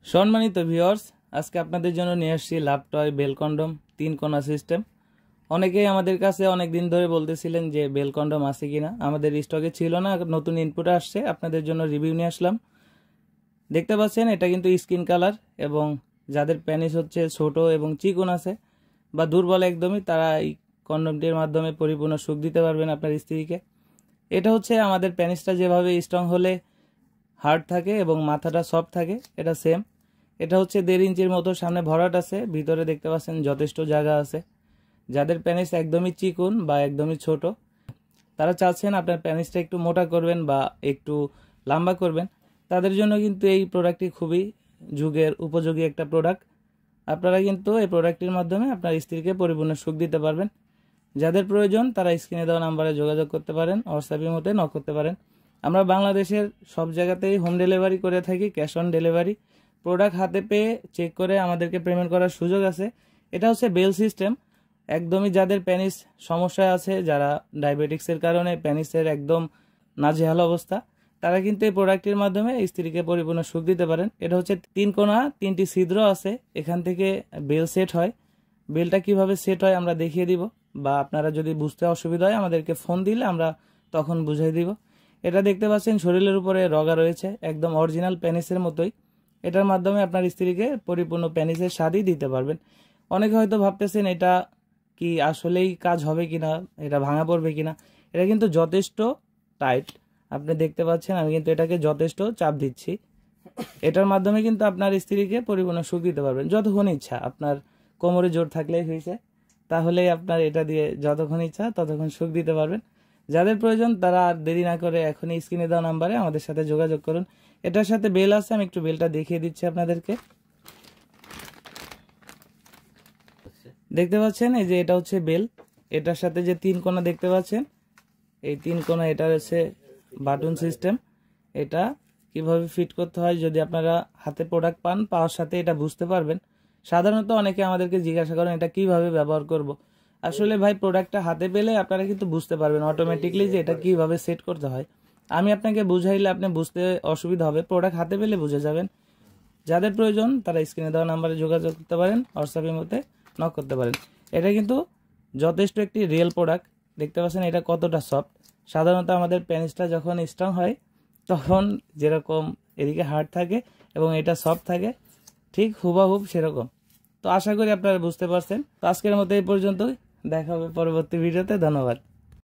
সম্মানিত ভিউয়ার্স, আজকে আপনাদের জন্য নিয়ে আসছি লাভ টয় বেল কন্ডম 3 কোণা সিস্টেম। অনেকেই আমাদের কাছে অনেক দিন ধরে বলতেছিলেন যে বেল কন্ডম আছে কিনা, আমাদের স্টকে ছিল না, নতুন ইনপুট আসছে, আপনাদের জন্য রিভিউ নিয়ে আসলাম। দেখতে পাচ্ছেন এটা কিন্তু স্কিন কালার, এবং যাদের পেনিস হচ্ছে ছোট এবং চিকন আছে বা দুর্বল একদমই, তারা এই কন্ডমটির মাধ্যমে পরিপূর্ণ সুখ দিতে পারবেন আপনার স্ত্রীকে। এটা হচ্ছে আমাদের পেনিসটা যেভাবে স্ট্রং হলে হার্ড থাকে এবং মাথাটা সফট থাকে, এটা সেম। এটা হচ্ছে 1.5 ইঞ্চির মতো সামনে ভরাট আছে, ভিতরে দেখতে পাচ্ছেন যথেষ্ট জায়গা আছে। যাদের পেনিস একদমই চিকন বা একদমই ছোট, তারা চাচ্ছেন আপনার পেনিসটা একটু মোটা করবেন বা একটু লম্বা করবেন, তাদের জন্য কিন্তু এই প্রোডাক্টটি খুবই যুগের উপযোগী একটা প্রোডাক্ট। আপনারা কিন্তু এই প্রোডাক্টটির মাধ্যমে আপনার স্ত্রীকে পরিপূর্ণ সুখ দিতে পারবেন। যাদের প্রয়োজন তারা স্ক্রিনে দেওয়া নাম্বারে যোগাযোগ করতে পারেন, হোয়াটসঅ্যাপের মধ্যে নক করতে পারেন। আমরা বাংলাদেশের সব জায়গাতেই হোম ডেলিভারি করে থাকি, ক্যাশ অন ডেলিভারি। প্রোডাক্ট হাতে পেয়ে চেক করে আমাদেরকে পেমেন্ট করার সুযোগ আছে। এটা হচ্ছে বেল সিস্টেম। একদমই যাদের পেনিস সমস্যা আছে, যারা ডায়াবেটিক্সের কারণে পেনিসের একদম নাজেহাল অবস্থা, তারা কিন্তু এই প্রোডাক্টের মাধ্যমে স্ত্রীকে পরিপূর্ণ সুখ দিতে পারেন। এটা হচ্ছে 3 কোণা, 3টি ছিদ্র আছে, এখান থেকে বেল সেট হয়। বেলটা কিভাবে সেট হয় আমরা দেখিয়ে দিব, বা আপনারা যদি বুঝতে অসুবিধা হয় আমাদেরকে ফোন দিলে আমরা তখন বুঝিয়ে দিব। এটা দেখতে পাচ্ছেন শরীরের উপরে রগা রয়েছে, একদম অরিজিনাল পেনিসের মতোই। এটার মাধ্যমে আপনার স্ত্রীকে পরিপূর্ণ পেনিসের স্বাদই দিতে পারবেন। অনেকে হয়তো ভাবতেছেন এটা কি আসলেই কাজ হবে কিনা, এটা ভাঙা পড়বে কিনা। এটা কিন্তু যথেষ্ট টাইট, আপনি দেখতে পাচ্ছেন আমি কিন্তু এটাকে যথেষ্ট চাপ দিচ্ছি। এটার মাধ্যমে কিন্তু আপনার স্ত্রীকে পরিপূর্ণ সুখ দিতে পারবেন যতক্ষণ ইচ্ছা। আপনার কোমরে জোর থাকলেই হয়েছে, তাহলেই আপনার এটা দিয়ে যতক্ষণ ইচ্ছা ততক্ষণ সুখ দিতে পারবেন। যাদের প্রয়োজন তারা আর দেরি না করে এখনই স্ক্রিনে দেওয়া নাম্বারে আমাদের সাথে যোগাযোগ করুন। এটার সাথে বেল আছে, আমি একটু বেলটা দেখিয়ে দিচ্ছি আপনাদেরকে। দেখতে পাচ্ছেন এই যে এটা হচ্ছে বেল। এটার সাথে যে 3 কোণা দেখতে পাচ্ছেন, এই 3 কোণা, এটা হচ্ছে বাটন সিস্টেম। এটা কিভাবে ফিট করতে হয় যদি আপনারা হাতে প্রোডাক্ট পান, পাওয়ার সাথে এটা বুঝতে পারবেন। সাধারণত অনেকে আমাদেরকে জিজ্ঞাসা করেন এটা কিভাবে ব্যবহার করব। আসলে ভাই, প্রোডাক্টটা হাতে পেলে আপনারা কিন্তু বুঝতে পারবেন অটোমেটিকলি যে এটা কিভাবে সেট করতে হয়। আমি আপনাকে বুঝাইলে আপনি বুঝতে অসুবিধা হবে, প্রোডাক্ট হাতে পেলে বুঝে যাবেন। যাদের প্রয়োজন তারা স্ক্রিনে দেওয়া নাম্বারে যোগাযোগ করতে পারেন, হোয়াটসঅ্যাপের মধ্যে নক করতে পারেন। এটা কিন্তু যথেষ্ট একটি রিয়েল প্রোডাক্ট। দেখতে পাচ্ছেন এটা কতটা সফট। সাধারণত আমাদের পেনিসটা যখন স্ট্রং হয় তখন যেরকম এদিকে হার্ড থাকে এবং এটা সফট থাকে, ঠিক হুবাহুব সেরকম। তো আশা করি আপনারা বুঝতে পারছেন। তো আজকের মতো এই পর্যন্তই, দেখা হবে পরবর্তী ভিডিওতে। ধন্যবাদ।